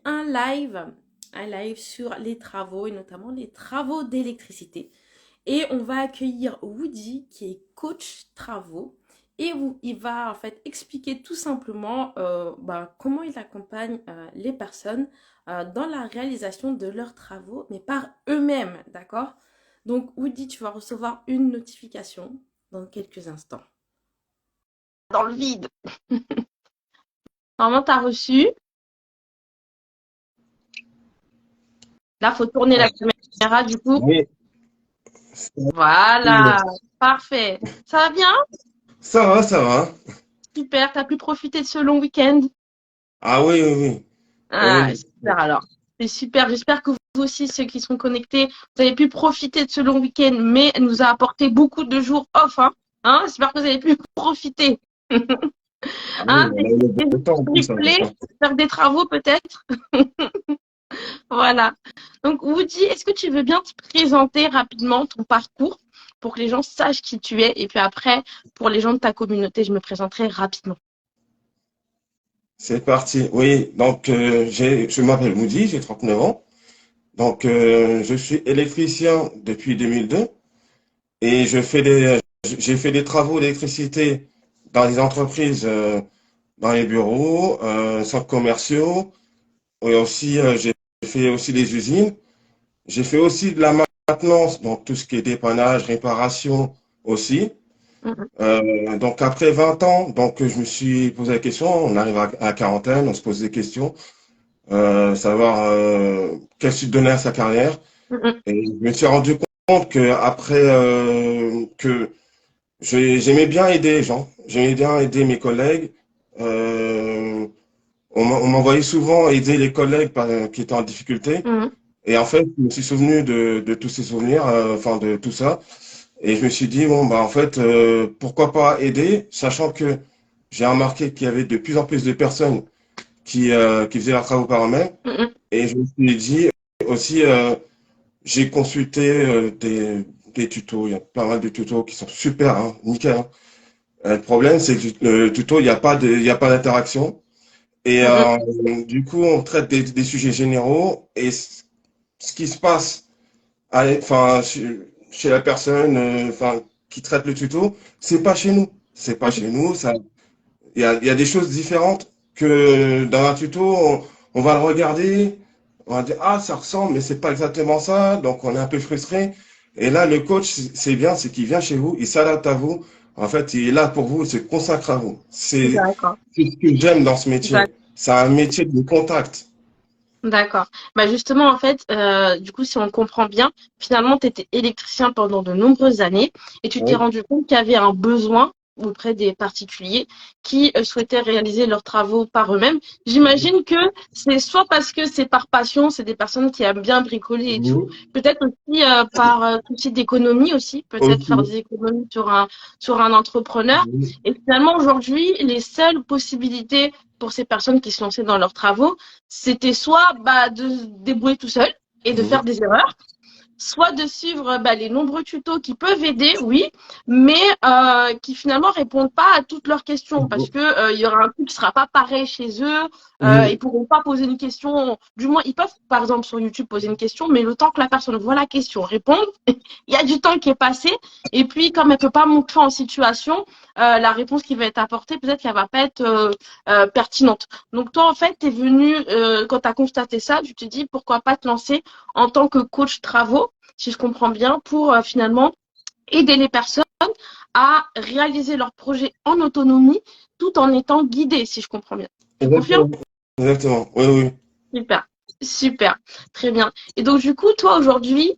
un live, un live sur les travaux et notamment les travaux d'électricité. Et on va accueillir Woody qui est coach travaux et où il va en fait expliquer tout simplement comment il accompagne les personnes dans la réalisation de leurs travaux, mais par eux-mêmes, d'accord? Donc Woody, tu vas recevoir une notification dans quelques instants. Dans le vide. Normalement, tu as reçu. Là, il faut tourner la caméra du coup. Oui, Voilà, parfait. Ça va bien? ça va, ça va. Super, t'as pu profiter de ce long week-end? Ah oui, oui, oui. Ah, Oui, super alors. C'est super. J'espère que vous aussi, ceux qui sont connectés, vous avez pu profiter de ce long week-end, mais elle nous a apporté beaucoup de jours off, hein. Hein, j'espère que vous avez pu profiter. ah oui, Hein, on a eu le temps en plus avec bricoler, ça. faire des travaux peut-être. Voilà. Donc, Woody, est-ce que tu veux bien te présenter rapidement ton parcours pour que les gens sachent qui tu es? Et puis après, pour les gens de ta communauté, je me présenterai rapidement. C'est parti. Oui, donc je m'appelle Moody, j'ai 39 ans. Donc je suis électricien depuis 2002 et j'ai fait des travaux d'électricité dans les entreprises, dans les bureaux, centres commerciaux. Et aussi, j'ai fait aussi les usines. J'ai fait aussi de la maintenance, donc tout ce qui est dépannage, réparation aussi. Mhm. Donc après 20 ans, donc je me suis posé la question, on arrive à la quarantaine, on se pose des questions, savoir quelle suite donner à sa carrière. Mhm. Et je me suis rendu compte que après que j'aimais bien aider les gens, j'aimais bien aider mes collègues. Euh, on m'envoyait souvent aider les collègues qui étaient en difficulté. Mhm. Et en fait, je me suis souvenu de tous ces souvenirs, enfin de tout ça. Et je me suis dit, bon, bah, en fait, pourquoi pas aider, sachant que j'ai remarqué qu'il y avait de plus en plus de personnes qui faisaient leurs travaux par eux-mêmes. Mhm. Et je me suis dit aussi, j'ai consulté des tutos. Il y a pas mal de tutos qui sont super, hein, nickel, hein. Le problème, c'est que le tuto, il y a pas d'interaction. Et Mhm. du coup, on traite des sujets généraux. Et ce qui se passe enfin, chez la personne enfin, qui traite le tuto, c'est pas chez nous. C'est pas chez nous. Ça, il y a des choses différentes que dans un tuto, on va le regarder, on va dire, ah, ça ressemble, mais c'est pas exactement ça. Donc, on est un peu frustré. Et là, le coach, c'est bien, c'est qu'il vient chez vous, il s'adapte à vous. En fait, il est là pour vous, il se consacre à vous. D'accord. C'est ce que j'aime dans ce métier. C'est un métier de contact. D'accord. Bah justement, en fait, du coup, si on comprend bien, finalement, tu étais électricien pendant de nombreuses années et tu t'es Oui. rendu compte qu'il y avait un besoin auprès des particuliers qui souhaitaient réaliser leurs travaux par eux-mêmes. J'imagine que c'est soit parce que c'est par passion, c'est des personnes qui aiment bien bricoler et tout, Mhm. peut-être aussi par souci d'économie aussi, peut-être faire Aussi. des économies sur un entrepreneur. Mhm. Et finalement, aujourd'hui, les seules possibilités pour ces personnes qui se lançaient dans leurs travaux, c'était soit de se débrouiller tout seul et de faire Mhm. des erreurs, soit de suivre les nombreux tutos qui peuvent aider, oui, mais qui finalement répondent pas à toutes leurs questions parce que il y aura un truc qui sera pas pareil chez eux, ils Mhm. pourront pas poser une question, du moins ils peuvent par exemple sur YouTube poser une question, mais le temps que la personne voit la question, réponde, il y a du temps qui est passé et puis comme elle peut pas montrer en situation, la réponse qui va être apportée peut-être qu'elle va pas être pertinente. Donc toi en fait tu es venu quand tu as constaté ça, tu te dis pourquoi pas te lancer en tant que coach travaux si je comprends bien, pour finalement aider les personnes à réaliser leurs projets en autonomie tout en étant guidées, si je comprends bien. Tu confirmes? Exactement. Exactement. Oui, oui. Super, super, très bien. Et donc, du coup, toi, aujourd'hui,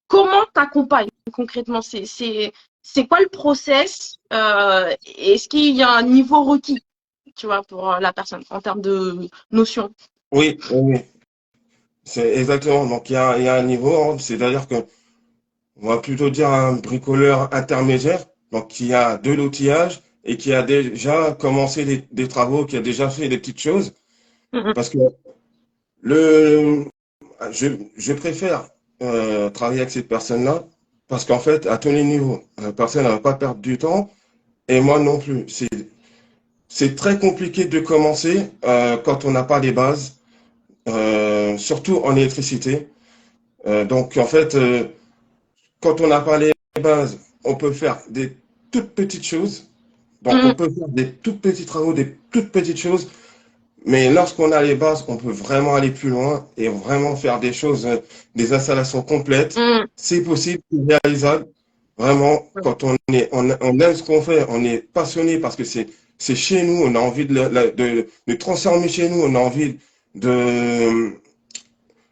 comment t'accompagnes concrètement? C'est quoi le process? Est-ce qu'il y a un niveau requis, tu vois, pour la personne en termes de notions? Oui, oui, oui. C'est exactement. Donc, il y a un niveau, hein. C'est-à-dire que, on va plutôt dire un bricoleur intermédiaire, donc qui a de l'outillage et qui a déjà commencé des travaux, qui a déjà fait des petites choses. Mhm. Parce que le, je préfère travailler avec cette personne-là parce qu'en fait, à tous les niveaux, la personne ne va pas perdre du temps et moi non plus. C'est très compliqué de commencer quand on n'a pas les bases. surtout en électricité. Donc, en fait, quand on n'a pas les bases, on peut faire des toutes petites choses. Donc, on Mm, peut faire des toutes petits travaux, des toutes petites choses. Mais lorsqu'on a les bases, on peut vraiment aller plus loin et vraiment faire des choses, des installations complètes. mm, C'est possible, c'est réalisable. Vraiment, quand on aime ce qu'on fait, on est passionné parce que c'est chez nous, on a envie de transformer chez nous, de,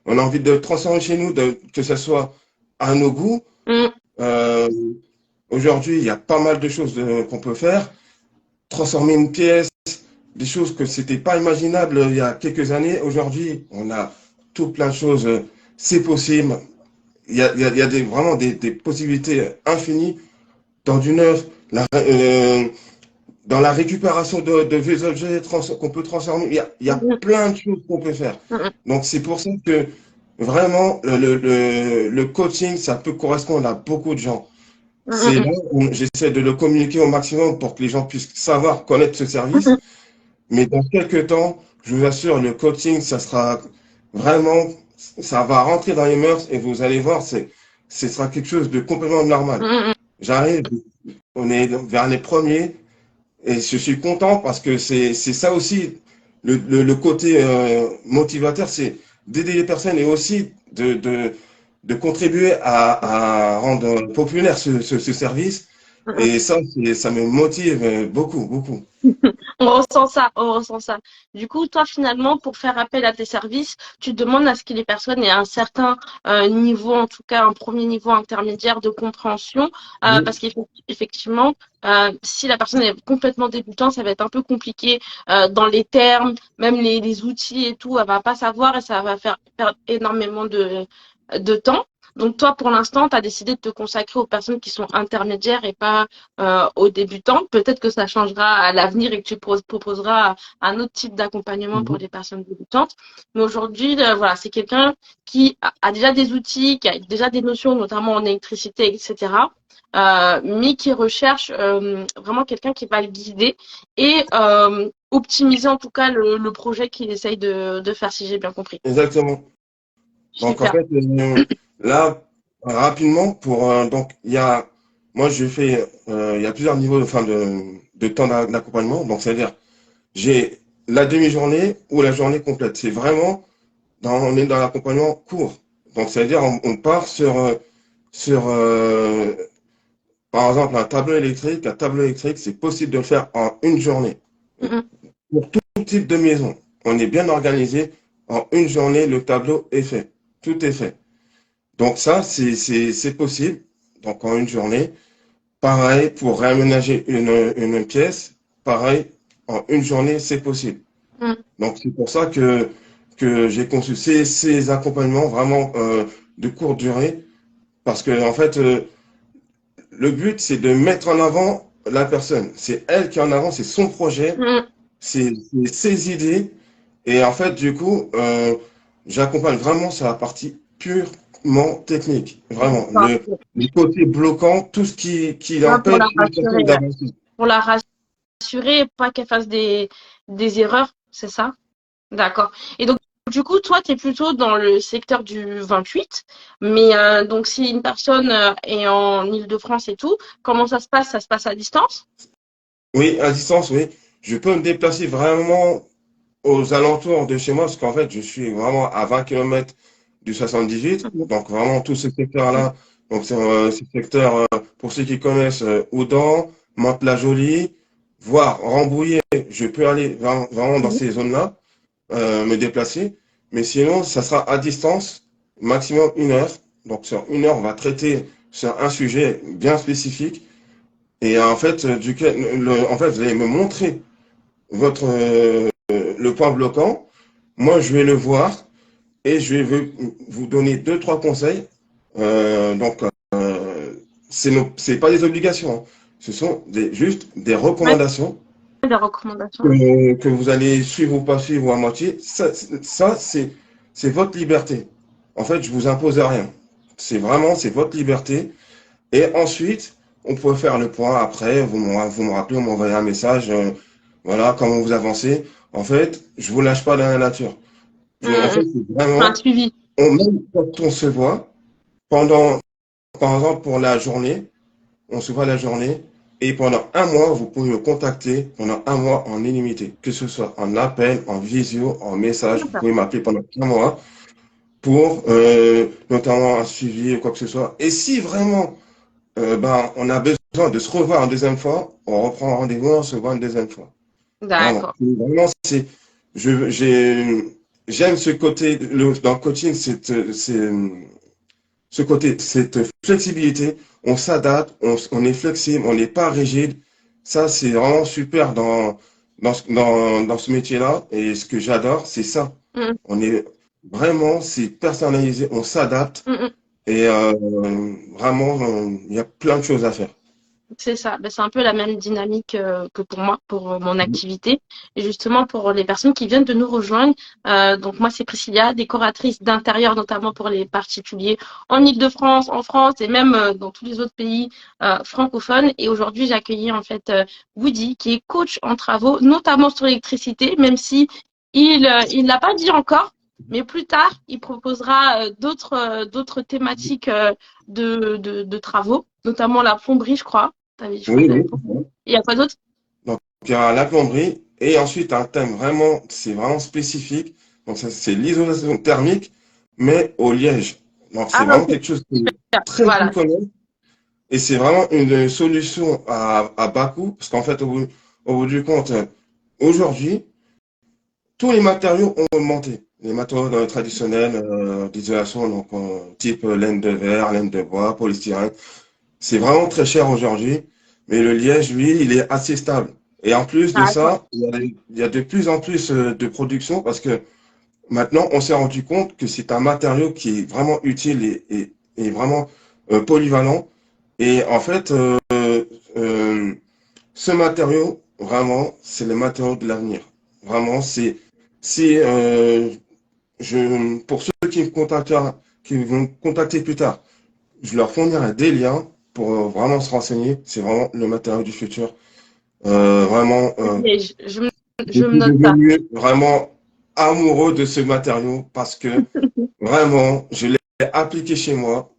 on a envie de transformer chez nous, que ce soit à nos goûts. mm, Euh, Aujourd'hui, il y a pas mal de choses qu'on peut faire. Transformer une pièce, des choses que c'était pas imaginable il y a quelques années. Aujourd'hui, on a tout plein de choses. C'est possible. Il y a vraiment des possibilités infinies dans du neuf, dans la récupération de vieux objets qu'on peut transformer. Il y a mm, plein de choses qu'on peut faire. mm, Donc, c'est pour ça que vraiment, le coaching, ça peut correspondre à beaucoup de gens. mm, C'est mm, là où j'essaie de le communiquer au maximum pour que les gens puissent savoir, connaître ce service. Mais dans quelques temps, je vous assure, le coaching, ça sera vraiment, ça va rentrer dans les mœurs et vous allez voir, ce sera quelque chose de complètement mm, normal. mm, J'arrive, on est vers les premiers et je suis content parce que c'est ça aussi, le côté motivateur, c'est d'aider les personnes et aussi de contribuer à rendre populaire ce service. mm. Et ça, ça me motive beaucoup, beaucoup. On ressent ça, on ressent ça. Du coup, toi, finalement, pour faire appel à tes services, tu demandes à ce que les personnes aient un certain niveau, en tout cas un premier niveau intermédiaire de compréhension, parce Oui, qu'effectivement, si la personne est complètement débutante, ça va être un peu compliqué dans les termes, même les outils et tout, elle va pas savoir et ça va faire perdre énormément de temps. Donc toi, pour l'instant, tu as décidé de te consacrer aux personnes qui sont intermédiaires et pas aux débutants. Peut-être que ça changera à l'avenir et que tu proposeras un autre type d'accompagnement pour oui, les personnes débutantes. Mais aujourd'hui, voilà, c'est quelqu'un qui a déjà des outils, qui a déjà des notions, notamment en électricité, etc. Mais qui recherche vraiment quelqu'un qui va le guider et optimiser en tout cas le projet qu'il essaye de faire, si j'ai bien compris. exactement. Donc, en Super. fait, là, rapidement, donc, moi, il y a plusieurs niveaux de temps d'accompagnement. Donc, c'est-à-dire, j'ai la demi-journée ou la journée complète. C'est vraiment, on est dans l'accompagnement court. Donc, c'est-à-dire, on part sur par exemple, un tableau électrique. Un tableau électrique, c'est possible de le faire en une journée. Mhm. Pour tout type de maison, on est bien organisé. En une journée, le tableau est fait. Tout est fait. Donc ça, c'est possible. Donc en une journée. Pareil pour réaménager une pièce. Pareil, en une journée, c'est possible. Mhm. Donc c'est pour ça que j'ai conçu ces accompagnements vraiment de courte durée. Parce que en fait, le but, c'est de mettre en avant la personne. C'est elle qui est en avant, c'est son projet, Mhm. c'est ses idées. Et en fait, du coup, j'accompagne vraiment sur la partie purement technique. Vraiment. Le côté bloquant, tout ce qui Ouais, empêche une personne d'avancer. pour la rassurer, pas qu'elle fasse des erreurs, c'est ça? D'accord. Et donc, du coup, toi, tu es plutôt dans le secteur du 28, mais donc si une personne est en Île-de-France et tout, comment ça se passe? Ça se passe à distance? Oui, à distance, oui. Je peux me déplacer vraiment aux alentours de chez moi, parce qu'en fait, je suis vraiment à 20 km du 78. Mhm. Donc, vraiment, tout ce secteur-là. Donc, ce secteur, pour ceux qui connaissent, Oudan, Mantes-la-Jolie, voire Rambouillet, je peux aller vraiment dans Mhm. ces zones-là, me déplacer. Mais sinon, ça sera à distance, maximum une heure. Donc, sur une heure, on va traiter sur un sujet bien spécifique. Et en fait, en fait, vous allez me montrer le point bloquant. Moi, je vais le voir et je vais vous donner deux, trois conseils. Donc, c'est pas des obligations, hein. Ce sont juste des Ouais, recommandations des recommandations. que vous allez suivre ou pas suivre ou à moitié. Ça c'est votre liberté. En fait, je vous impose rien. C'est votre liberté. Et ensuite, on peut faire le point après. Vous me rappelez, vous m'envoyez un message. Voilà, comment vous avancez. En fait, je vous lâche pas dans la nature. En fait, c'est Un vraiment, suivi. même quand on se voit, pendant, par exemple, pour la journée, on se voit la journée, et pendant un mois, vous pouvez me contacter pendant un mois en illimité, que ce soit en appel, en visio, en message, vous pouvez m'appeler pendant un mois pour notamment un suivi ou quoi que ce soit. Et si vraiment ben, on a besoin de se revoir une deuxième fois, on reprend rendez-vous, on se voit une deuxième fois. Vraiment. D'accord. Vraiment, c'est, j'aime ce côté, dans le coaching, ce côté, cette flexibilité. On s'adapte, on est flexible, on n'est pas rigide. Ça, c'est vraiment super dans ce métier-là. Et ce que j'adore, c'est ça. Mm, On est vraiment, c'est personnalisé, on s'adapte. mm, mm. Et vraiment, il y a plein de choses à faire. C'est ça. Ben, c'est un peu la même dynamique que pour moi, pour mon activité. Et justement, pour les personnes qui viennent de nous rejoindre, donc moi, c'est Priscilla, décoratrice d'intérieur, notamment pour les particuliers en Île-de-France, en France et même dans tous les autres pays francophones. Et aujourd'hui, j'ai accueilli en fait Woody, qui est coach en travaux, notamment sur l'électricité, même si il l'a pas dit encore. Mais plus tard, il proposera d'autres thématiques de travaux, notamment la plomberie, je crois. Je crois Oui, qu'il avait oui. pas. Il y a quoi d'autre? Donc, il y a la plomberie et ensuite un thème vraiment, c'est vraiment spécifique. Donc, ça, c'est l'isolation thermique, mais au liège. Donc, c'est Ah, vraiment ok. quelque chose qui est très peu Voilà. connu et c'est vraiment une solution à bas coût parce qu'en fait, au bout du compte, aujourd'hui, tous les matériaux ont augmenté. Les matériaux traditionnels d'isolation, donc type laine de verre, laine de bois, polystyrène. C'est vraiment très cher aujourd'hui, mais le liège, lui, il est assez stable. Et en plus de D'accord. ça, il y a de plus en plus de production parce que maintenant, on s'est rendu compte que c'est un matériau qui est vraiment utile et vraiment polyvalent. Et en fait, euh, ce matériau, vraiment, c'est le matériau de l'avenir. Vraiment, c'est si pour ceux qui me contacteront, qui vont me contacter plus tard, je leur fournirai des liens pour vraiment se renseigner. C'est vraiment le matériau du futur. Vraiment, Ok, je je me suis note ça. devenu vraiment amoureux de ce matériau parce que vraiment, je l'ai appliqué chez moi.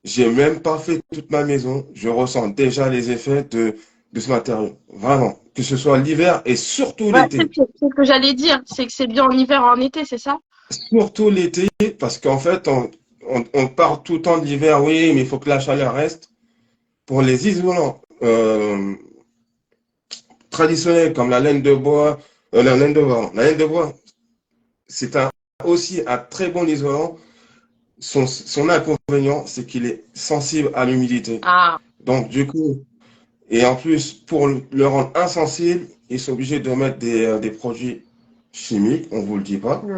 J'ai même pas fait toute ma maison. Je ressens déjà les effets de ce matériau. Vraiment. Que ce soit l'hiver et surtout Ouais, l'été. c'est ce que j'allais dire. C'est que c'est bien en hiver, en été, c'est ça? Surtout l'été, parce qu'en fait, on part tout le temps de l'hiver, oui, mais il faut que la chaleur reste. Pour les isolants traditionnels comme la laine de bois, la laine de bois, c'est aussi un très bon isolant. Son inconvénient, c'est qu'il est sensible à l'humidité. Ah, Donc, du coup, et en plus, pour le rendre insensible, ils sont obligés de mettre des produits chimiques, on vous le dit pas. mhm.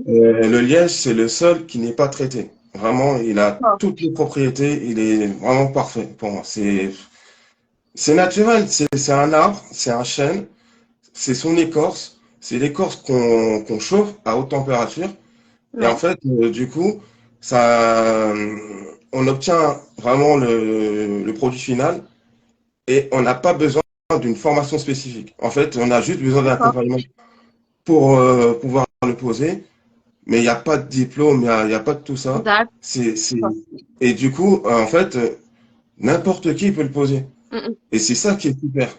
Le liège, c'est le seul qui n'est pas traité. Vraiment, il a Oh, toutes les propriétés, il est vraiment parfait pour moi. C'est naturel, c'est un arbre, c'est un chêne, c'est son écorce, c'est l'écorce qu'on chauffe à haute température. Et en ouais. fait, du coup, ça, on obtient vraiment le produit final et on n'a pas besoin d'une formation spécifique. En fait, on a juste besoin d'un D'accord. accompagnement pour pouvoir le poser, mais il n'y a pas de diplôme, il y a pas de tout ça. D'accord. C'est... Et du coup, en fait, n'importe qui peut le poser. Mhm. Et c'est ça qui est super.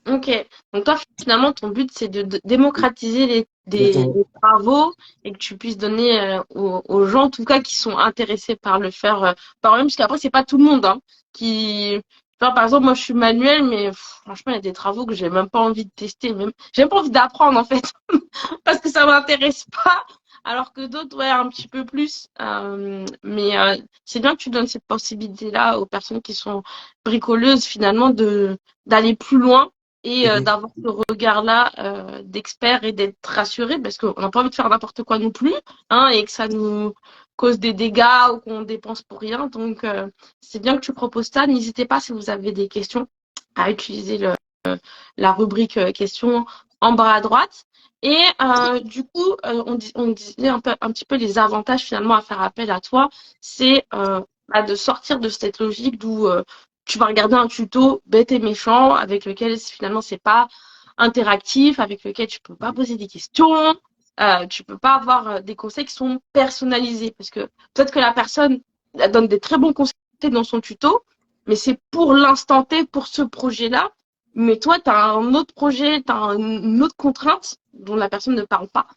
Ok. Donc toi, finalement, ton but, c'est de démocratiser Exactement. les travaux et que tu puisses donner aux gens, en tout cas, qui sont intéressés par le faire par eux-mêmes, parce qu'après, c'est pas tout le monde hein, qui... Genre, par exemple, moi, je suis manuelle, mais franchement, il y a des travaux que j'ai même pas envie de tester, même... J'ai même pas envie d'apprendre, en fait, parce que ça m'intéresse pas, alors que d'autres, ouais, un petit peu plus. Mais c'est bien que tu donnes cette possibilité-là aux personnes qui sont bricoleuses, finalement, de d'aller plus loin et Mhm. d'avoir ce regard-là d'expert et d'être rassuré parce qu'on n'a pas envie de faire n'importe quoi non plus hein, et que ça nous cause des dégâts ou qu'on dépense pour rien. Donc, c'est bien que tu proposes ça. N'hésitez pas si vous avez des questions à utiliser la rubrique questions en bas à droite. Et du coup, on disait un petit peu les avantages finalement à faire appel à toi, c'est de sortir de cette logique d'où tu vas regarder un tuto bête et méchant avec lequel finalement c'est pas interactif, avec lequel tu peux pas poser des questions. Tu peux pas avoir des conseils qui sont personnalisés parce que peut-être que la personne elle donne des très bons conseils dans son tuto, mais c'est pour l'instant T, pour ce projet-là. Mais toi, tu as un autre projet, tu as une autre contrainte dont la personne ne parle pas.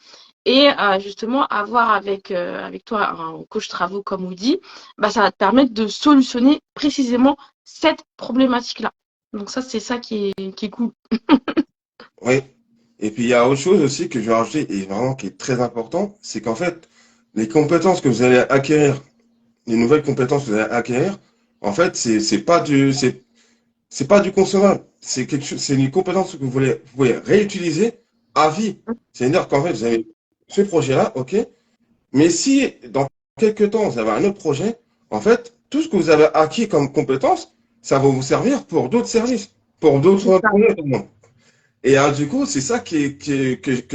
Et justement, avoir avec toi un coach travaux comme Woody, bah, ça va te permettre de solutionner précisément cette problématique-là. Donc ça, c'est ça qui est cool. Oui. Et puis il y a autre chose aussi que je vais rajouter et vraiment qui est très important, c'est qu'en fait, les compétences que vous allez acquérir, les nouvelles compétences que vous allez acquérir, en fait, c'est pas du consommable. C'est quelque chose, c'est une compétence que vous pouvez réutiliser à vie. C'est-à-dire qu'en fait, vous avez ce projet-là, ok, mais si dans quelques temps vous avez un autre projet, en fait, tout ce que vous avez acquis comme compétence, ça va vous servir pour d'autres services, pour C'est d'autres ça. projets. Et du coup, c'est ça que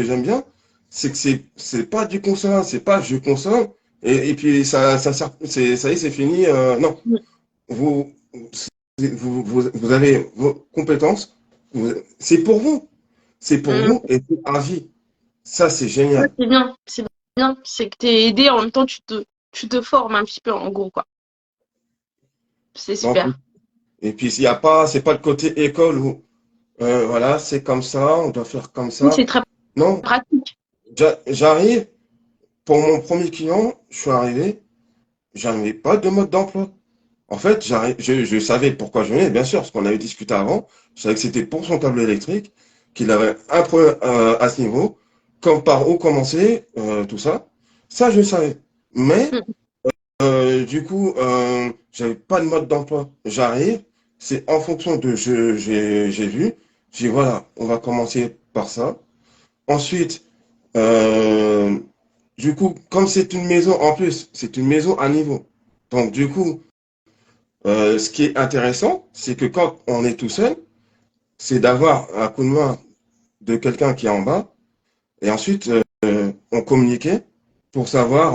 j'aime bien, c'est que c'est pas du consommable, c'est pas je consomme et puis ça y est, c'est fini. Non, vous, vous avez vos compétences, c'est pour Mm. vous et c'est à vie. Ça, c'est Ouais, génial. c'est bien, c'est bien. C'est que t'es aidé, en même temps, tu te formes un petit peu, en gros, quoi. C'est Donc, super. et puis, s'il y a pas, c'est pas le côté école où, voilà, c'est comme ça, on doit faire comme Oui, ça. c'est très Non, pratique. j'arrive, pour mon premier client, je suis arrivé, j'avais pas de mode d'emploi. En fait, je savais pourquoi je venais, bien sûr, parce qu'on avait discuté avant. Je savais que c'était pour son tableau électrique, qu'il avait un problème à ce niveau, comme par où commencer, tout ça. Ça, je le savais. Mais, Mm. du coup, j'avais pas de mode d'emploi. J'arrive, c'est en fonction de j'ai vu, j'ai dit, voilà, on va commencer par ça. Ensuite, euh, du coup, comme c'est une maison en plus, c'est une maison à niveau. Donc, du coup, ce qui est intéressant, c'est que quand on est tout seul, c'est d'avoir un coup de main de quelqu'un qui est en bas, et ensuite on communiquait pour savoir,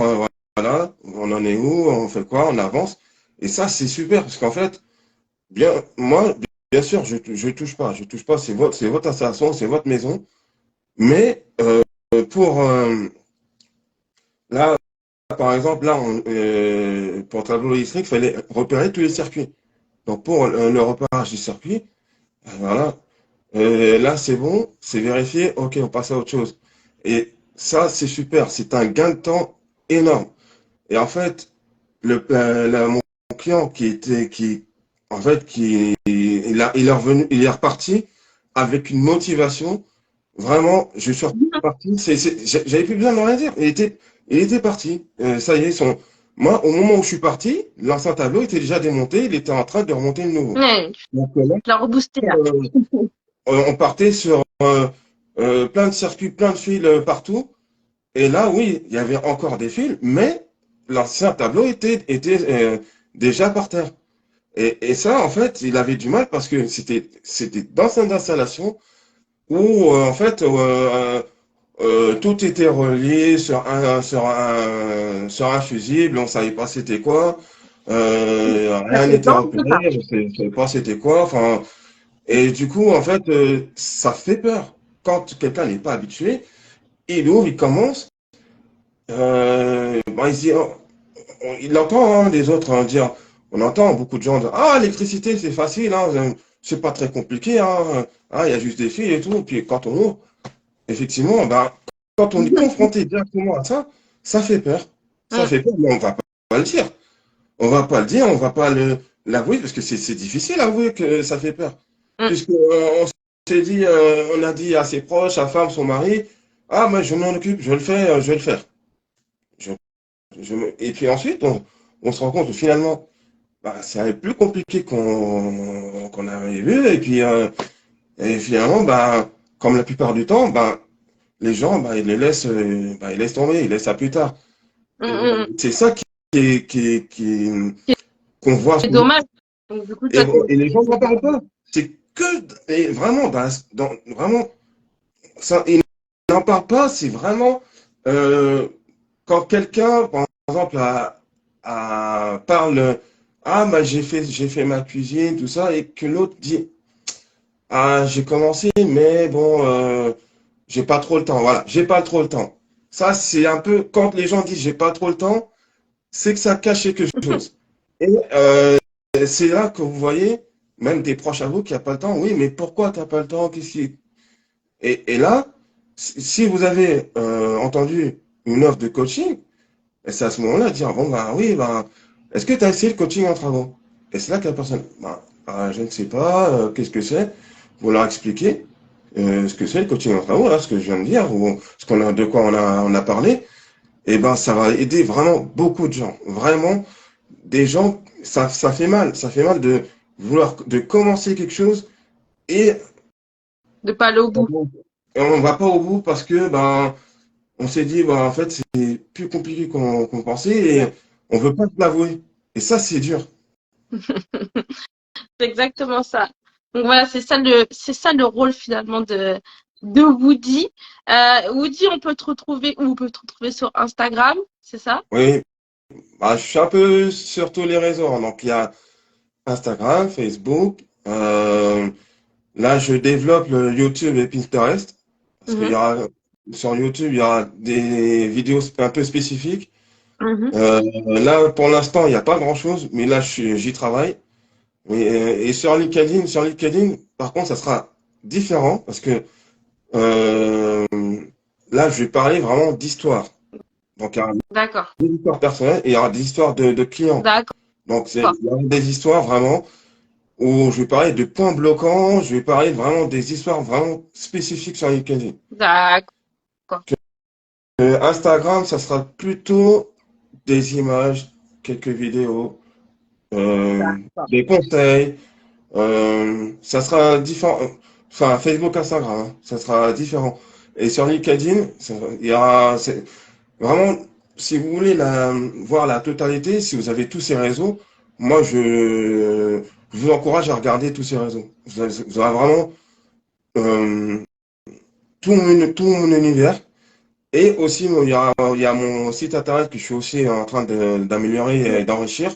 voilà, on en est où, on fait quoi, on avance. Et ça, c'est super, parce qu'en fait, moi, bien sûr, je touche pas, c'est votre installation, c'est votre maison, mais pour là, par exemple, là, pour tableau électrique, il fallait repérer tous les circuits. Donc pour le repérage du circuit, voilà. Là, c'est bon, c'est vérifié, ok, on passe à autre chose. Et ça, c'est super, c'est un gain de temps énorme. Et en fait, mon client en fait, il est revenu, il est reparti avec une motivation. Vraiment, je suis reparti. J'avais plus besoin de rien dire. Il était parti. Ça y est, moi, au moment où je suis parti, l'ancien tableau était déjà démonté. Il était en train de remonter le nouveau. Ouais, Donc tu l'as reboosté, là. euh, on partait sur plein de circuits, plein de fils partout. Et là, oui, il y avait encore des fils, mais l'ancien tableau était déjà par terre. Et ça, en fait, il avait du mal parce que c'était d'anciennes installations où, en fait, tout était relié sur un fusible, on savait pas c'était quoi, Ça rien fait n'était temps, c'est ça. repéré, on savait pas c'était quoi, enfin, et du coup, en fait, ça fait peur. Quand quelqu'un n'est pas habitué, il ouvre, il commence, bon, il se dit, il entend hein, des autres dire, on entend beaucoup de gens dire, ah, l'électricité, c'est facile, hein, c'est pas très compliqué, hein, il y a juste des fils et tout. Puis quand on ouvre, effectivement, ben, quand on est confronté directement à ça, ça fait peur. Ça Mm, fait peur, mais on va pas le dire. On va pas le dire, on va pas l'avouer, parce que c'est difficile à avouer que ça fait peur. mm. Puisque on s'est dit, on a dit à ses proches, sa femme, son mari, ah, moi je m'en occupe, je vais le faire, je vais le faire. Je- et puis ensuite, on se rend compte que finalement, bah, c'est plus compliqué qu'on avait vu. Et finalement, bah, comme la plupart du temps, bah, les gens, bah, ils laissent tomber, ils laissent ça plus tard. Mm, Et mm. c'est ça qu'on voit C'est souvent. dommage. Donc, du coup, toi, Et les gens n'en parlent pas. C'est que, et vraiment, vraiment, ça, ils n'en parlent pas, c'est vraiment, euh, quand quelqu'un, par exemple, parle, ah, bah, j'ai fait ma cuisine, tout ça, et que l'autre dit, ah, j'ai commencé, mais bon, j'ai pas trop le temps. Voilà, j'ai pas trop le temps. Ça, c'est un peu, quand les gens disent j'ai pas trop le temps, c'est que ça cache quelque chose. Et c'est là que vous voyez, même des proches à vous qui n'ont pas le temps. Oui, mais pourquoi tu n'as pas le temps? Et là, si vous avez entendu une offre de coaching, et c'est à ce moment-là de dire, bon, bah oui, bah, est-ce que tu as essayé le coaching en travaux? Et c'est là que la personne, bah, je ne sais pas, qu'est-ce que c'est? Vous leur expliquez ce que c'est le coaching en travaux, là, ce que je viens de dire, ou de quoi on a parlé, et ben ça va aider vraiment beaucoup de gens. Vraiment, des gens, ça fait mal. Ça fait mal de vouloir de commencer quelque chose et De pas aller au bout. on va pas au bout parce que ben on s'est dit ben en fait c'est plus compliqué qu'on pensait et on veut pas se l'avouer. Et ça c'est dur. C'est exactement ça. Donc voilà, c'est ça le rôle finalement de Woody. Woody, on peut te retrouver où? On peut te retrouver sur Instagram, c'est ça? Oui, bah, je suis un peu sur tous les réseaux, hein. Donc il y a Instagram, Facebook. Là je développe le YouTube et Pinterest parce qu'il y Mhm, aura sur YouTube il y aura des vidéos un peu spécifiques. mhm. Là, pour l'instant, il n'y a pas grand-chose, mais là, j'y travaille. Et sur LinkedIn, par contre, ça sera différent parce que euh, là, je vais parler vraiment d'histoire. Donc, il y aura D'accord, des histoires personnelles et il y aura des histoires de clients. d'accord, Donc, il y aura des histoires vraiment où je vais parler de points bloquants, je vais parler vraiment des histoires vraiment spécifiques sur LinkedIn. d'accord. Instagram, ça sera plutôt des images, quelques vidéos, euh, des conseils. Ça sera différent. Enfin, Facebook, Instagram, hein, ça sera différent. Et sur LinkedIn, il y aura vraiment, si vous voulez voir la totalité, si vous avez tous ces réseaux, moi je vous encourage à regarder tous ces réseaux. Vous aurez vraiment euh, tout mon univers. Et aussi, il y a mon site internet que je suis aussi en train d'améliorer et d'enrichir.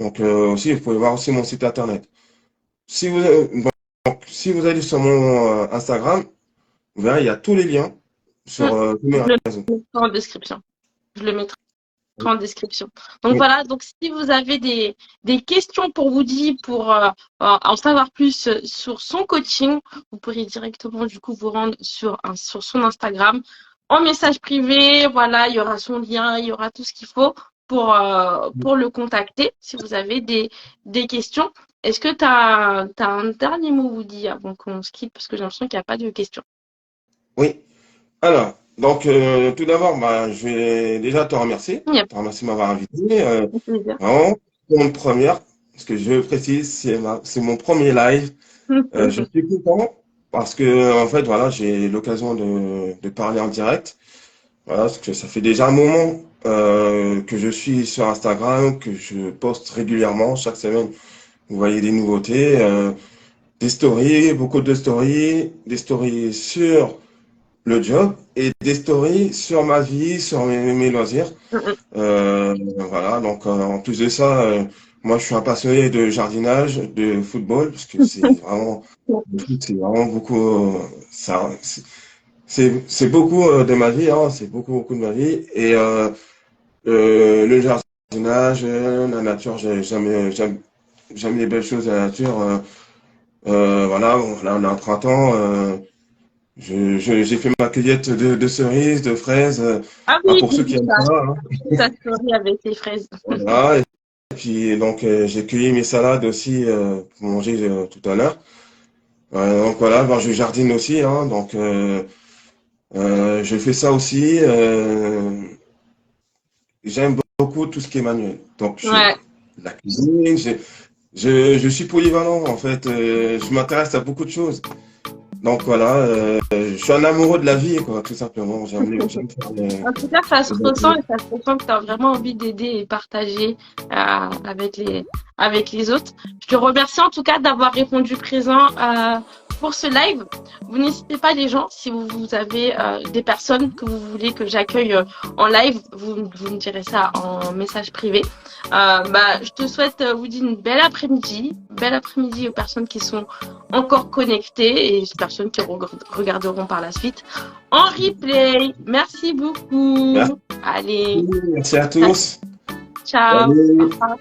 Donc aussi, vous pouvez voir aussi mon site internet. Si vous, Si vous allez sur mon Instagram, vous verrez, il y a tous les liens Mm. sur tous mes Je le réseaux. mettrai en description. Je le mettrai en description. Donc Oui, voilà, donc si vous avez des questions pour Woody, pour en savoir plus sur son coaching, vous pourrez directement du coup vous rendre sur son Instagram en message privé. Voilà, il y aura son lien, il y aura tout ce qu'il faut pour le contacter si vous avez des questions. Est-ce que tu as un dernier mot, Woody, avant qu'on se quitte, parce que j'ai l'impression qu'il n'y a pas de questions. oui. Alors, donc tout d'abord, bah, je vais déjà te remercier. Il n'y a Te remercier de m'avoir invité. pas de plaisir. Vraiment, pour une première, parce que je précise, c'est mon premier live. Je suis content parce que, en fait, voilà, j'ai l'occasion de parler en direct. Voilà, parce que ça fait déjà un moment que je suis sur Instagram, que je poste régulièrement, chaque semaine. Vous voyez des nouveautés, des stories, beaucoup de stories, des stories sur le job et des stories sur ma vie, sur mes loisirs. Voilà, donc en plus de ça, moi je suis un passionné de jardinage, de football, parce que le foot, c'est vraiment beaucoup, c'est beaucoup de ma vie, hein, c'est beaucoup, beaucoup de ma vie. Et le jardinage, la nature, j'aime les belles choses de la nature. Voilà, bon, là on est en printemps. J'ai fait ma cueillette de cerises, de fraises, Ah bah, oui, pour j'ai ceux vu qui aiment ça. ça, hein. Ta story avec les fraises. Voilà. Et puis donc j'ai cueilli mes salades aussi pour manger tout à l'heure. Donc voilà, bon, je jardine aussi, hein, donc je fais ça aussi. J'aime beaucoup tout ce qui est manuel. Donc Ouais. la cuisine, je suis polyvalent en fait. Je m'intéresse à beaucoup de choses. Donc voilà, je suis un amoureux de la vie, quoi, tout simplement. J'aime faire En tout cas, ça se les belles ressent choses. et ça se ressent que tu as vraiment envie d'aider et partager avec les autres. Je te remercie en tout cas d'avoir répondu présent pour ce live. Vous n'hésitez pas les gens, si vous avez des personnes que vous voulez que j'accueille en live, vous me direz ça en message privé. Je te souhaite, Woody, une belle après-midi aux personnes qui sont encore connectées et aux personnes qui regarderont par la suite. en replay. Merci beaucoup. Merci, Allez, merci à tous. ciao. Au Salut. revoir.